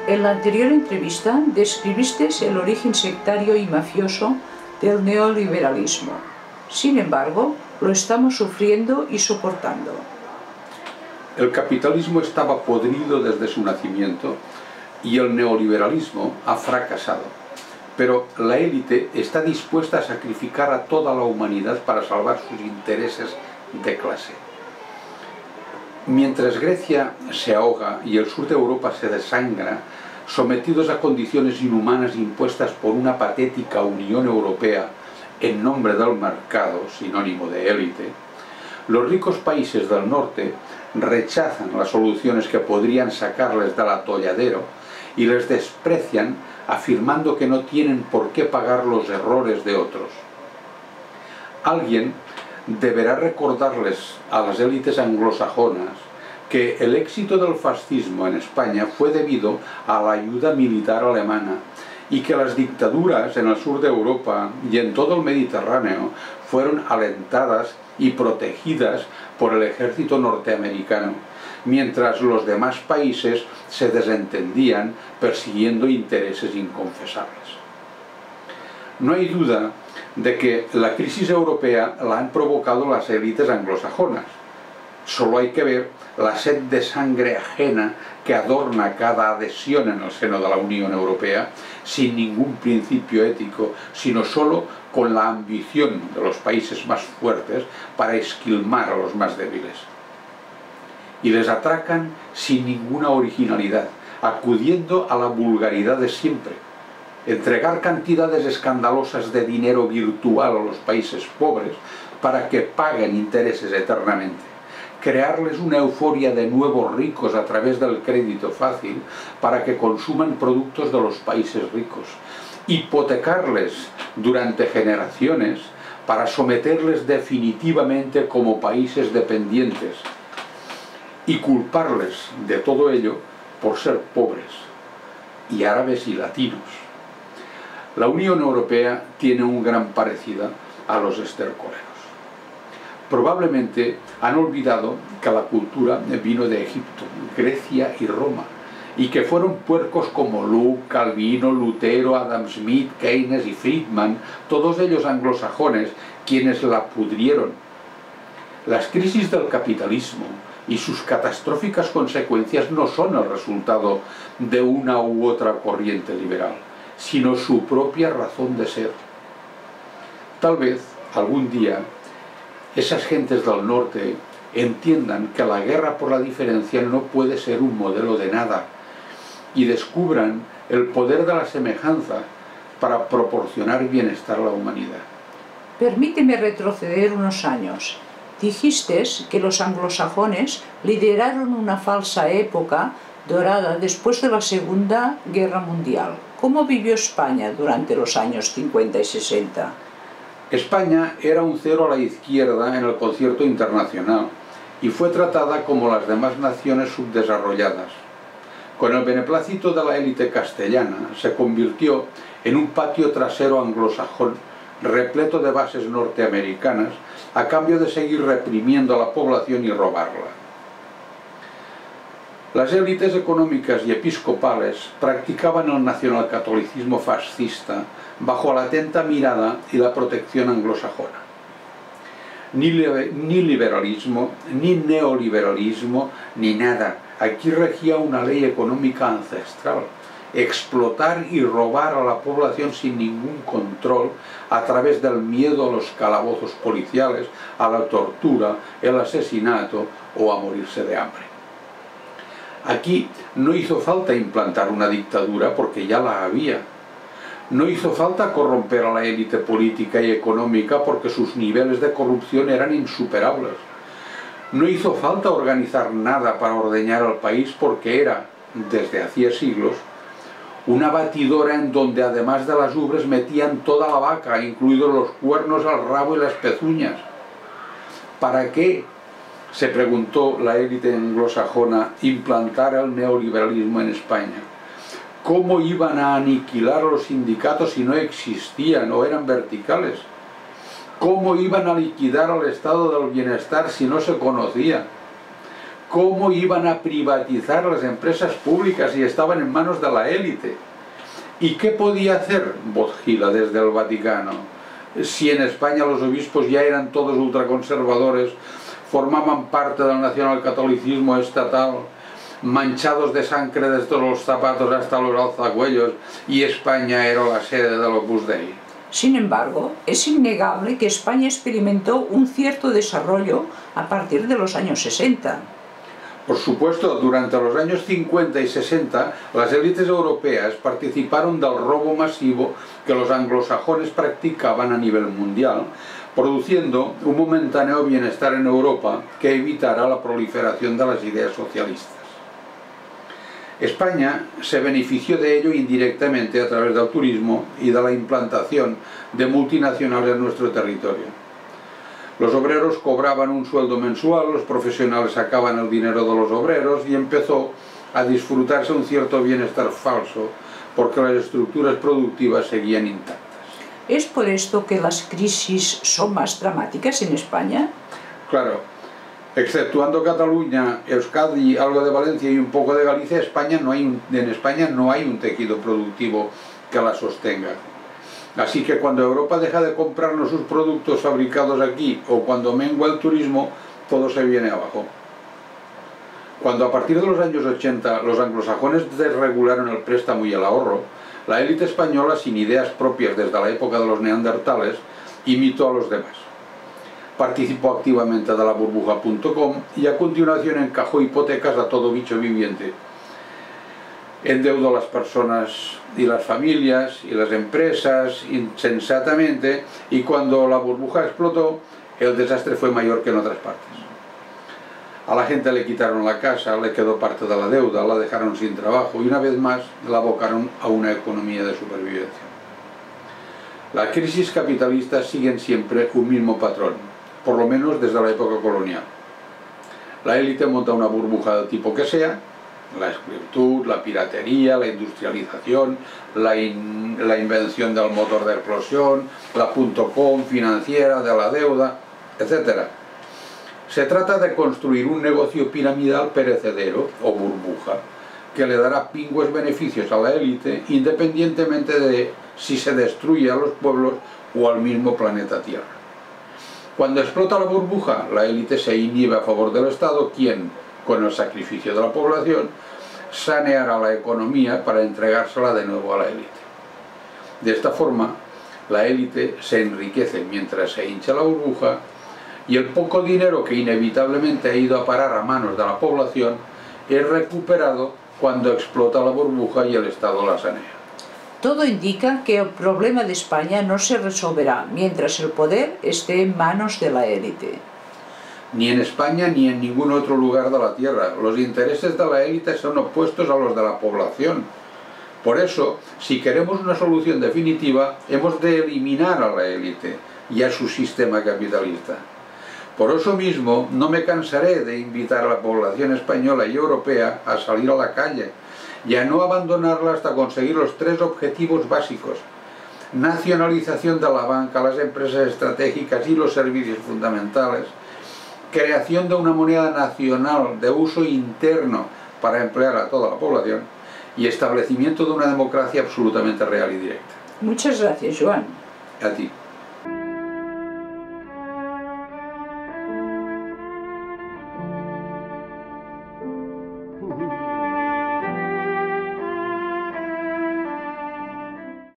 En la anterior entrevista describiste el origen sectario y mafioso del neoliberalismo. Sin embargo, lo estamos sufriendo y soportando. El capitalismo estaba podrido desde su nacimiento y el neoliberalismo ha fracasado. Pero la élite está dispuesta a sacrificar a toda la humanidad para salvar sus intereses de clase. Mientras Grecia se ahoga y el sur de Europa se desangra, sometidos a condiciones inhumanas impuestas por una patética Unión Europea en nombre del mercado, sinónimo de élite, los ricos países del norte rechazan las soluciones que podrían sacarles del atolladero y les desprecian afirmando que no tienen por qué pagar los errores de otros. Alguien deberá recordarles a las élites anglosajonas que el éxito del fascismo en España fue debido a la ayuda militar alemana y que las dictaduras en el sur de Europa y en todo el Mediterráneo fueron alentadas y protegidas por el ejército norteamericano, mientras los demás países se desentendían persiguiendo intereses inconfesables. No hay duda de que la crisis europea la han provocado las élites anglosajonas. Solo hay que ver la sed de sangre ajena que adorna cada adhesión en el seno de la Unión Europea, sin ningún principio ético, sino solo con la ambición de los países más fuertes para esquilmar a los más débiles. Y les atracan sin ninguna originalidad, acudiendo a la vulgaridad de siempre. Entregar cantidades escandalosas de dinero virtual a los países pobres para que paguen intereses eternamente. Crearles una euforia de nuevos ricos a través del crédito fácil para que consuman productos de los países ricos. Hipotecarles durante generaciones para someterles definitivamente como países dependientes. Y culparles de todo ello por ser pobres, y árabes y latinos. La Unión Europea tiene un gran parecido a los estercoleros. Probablemente han olvidado que la cultura vino de Egipto, Grecia y Roma, y que fueron puercos como Locke, Calvino, Lutero, Adam Smith, Keynes y Friedman, todos ellos anglosajones, quienes la pudrieron. Las crisis del capitalismo y sus catastróficas consecuencias no son el resultado de una u otra corriente liberal, sino su propia razón de ser. Tal vez, algún día, esas gentes del norte entiendan que la guerra por la diferencia no puede ser un modelo de nada y descubran el poder de la semejanza para proporcionar bienestar a la humanidad. Permíteme retroceder unos años. Dijiste que los anglosajones lideraron una falsa época dorada después de la Segunda Guerra Mundial. ¿Cómo vivió España durante los años 50 y 60? España era un cero a la izquierda en el concierto internacional y fue tratada como las demás naciones subdesarrolladas. Con el beneplácito de la élite castellana se convirtió en un patio trasero anglosajón repleto de bases norteamericanas a cambio de seguir reprimiendo a la población y robarla. Las élites económicas y episcopales practicaban el nacionalcatolicismo fascista bajo la atenta mirada y la protección anglosajona. Ni liberalismo, ni neoliberalismo, ni nada. Aquí regía una ley económica ancestral. Explotar y robar a la población sin ningún control a través del miedo a los calabozos policiales, a la tortura, el asesinato o a morirse de hambre. Aquí no hizo falta implantar una dictadura porque ya la había. No hizo falta corromper a la élite política y económica porque sus niveles de corrupción eran insuperables. No hizo falta organizar nada para ordeñar al país porque era, desde hacía siglos, una batidora en donde además de las ubres metían toda la vaca, incluidos los cuernos, el rabo y las pezuñas. ¿Para qué, se preguntó la élite anglosajona, implantar el neoliberalismo en España? ¿Cómo iban a aniquilar los sindicatos si no existían o eran verticales? ¿Cómo iban a liquidar al estado del bienestar si no se conocía? cómo iban a privatizar las empresas públicas y estaban en manos de la élite. ¿Y qué podía hacer Bothila desde el Vaticano? Si en España los obispos ya eran todos ultraconservadores, formaban parte del nacionalcatolicismo estatal, manchados de sangre desde los zapatos hasta los alzacuellos, y España era la sede del Opus Dei. Sin embargo, es innegable que España experimentó un cierto desarrollo a partir de los años 60. Por supuesto, durante los años 50 y 60, las élites europeas participaron del robo masivo que los anglosajones practicaban a nivel mundial, produciendo un momentáneo bienestar en Europa que evitara la proliferación de las ideas socialistas. España se benefició de ello indirectamente a través del turismo y de la implantación de multinacionales en nuestro territorio. Los obreros cobraban un sueldo mensual, los profesionales sacaban el dinero de los obreros y empezó a disfrutarse un cierto bienestar falso porque las estructuras productivas seguían intactas. ¿Es por esto que las crisis son más dramáticas en España? Claro, exceptuando Cataluña, Euskadi, algo de Valencia y un poco de Galicia, en España no hay un tejido productivo que la sostenga. Así que cuando Europa deja de comprarnos sus productos fabricados aquí o cuando mengua el turismo, todo se viene abajo. Cuando a partir de los años 80 los anglosajones desregularon el préstamo y el ahorro, la élite española, sin ideas propias desde la época de los neandertales, imitó a los demás. Participó activamente de la burbuja.com y a continuación encajó hipotecas a todo bicho viviente. Endeudó a las personas y las familias y las empresas insensatamente, y cuando la burbuja explotó, el desastre fue mayor que en otras partes. A la gente le quitaron la casa, le quedó parte de la deuda, la dejaron sin trabajo y una vez más la abocaron a una economía de supervivencia. Las crisis capitalistas siguen siempre un mismo patrón, por lo menos desde la época colonial. La élite monta una burbuja del tipo que sea, la esclavitud, la piratería, la industrialización, la invención del motor de explosión, la .com financiera, de la deuda, etc. Se trata de construir un negocio piramidal perecedero o burbuja que le dará pingües beneficios a la élite independientemente de si se destruye a los pueblos o al mismo planeta Tierra. Cuando explota la burbuja, la élite se inhibe a favor del Estado, quien, con el sacrificio de la población, saneará la economía para entregársela de nuevo a la élite. De esta forma, la élite se enriquece mientras se hincha la burbuja y el poco dinero que inevitablemente ha ido a parar a manos de la población es recuperado cuando explota la burbuja y el Estado la sanea. Todo indica que el problema de España no se resolverá mientras el poder esté en manos de la élite. Ni en España ni en ningún otro lugar de la Tierra. Los intereses de la élite son opuestos a los de la población. Por eso, si queremos una solución definitiva, hemos de eliminar a la élite y a su sistema capitalista. Por eso mismo, no me cansaré de invitar a la población española y europea a salir a la calle y a no abandonarla hasta conseguir los tres objetivos básicos: nacionalización de la banca, las empresas estratégicas y los servicios fundamentales, creación de una moneda nacional de uso interno para emplear a toda la población y establecimiento de una democracia absolutamente real y directa. Muchas gracias, Joan. A ti.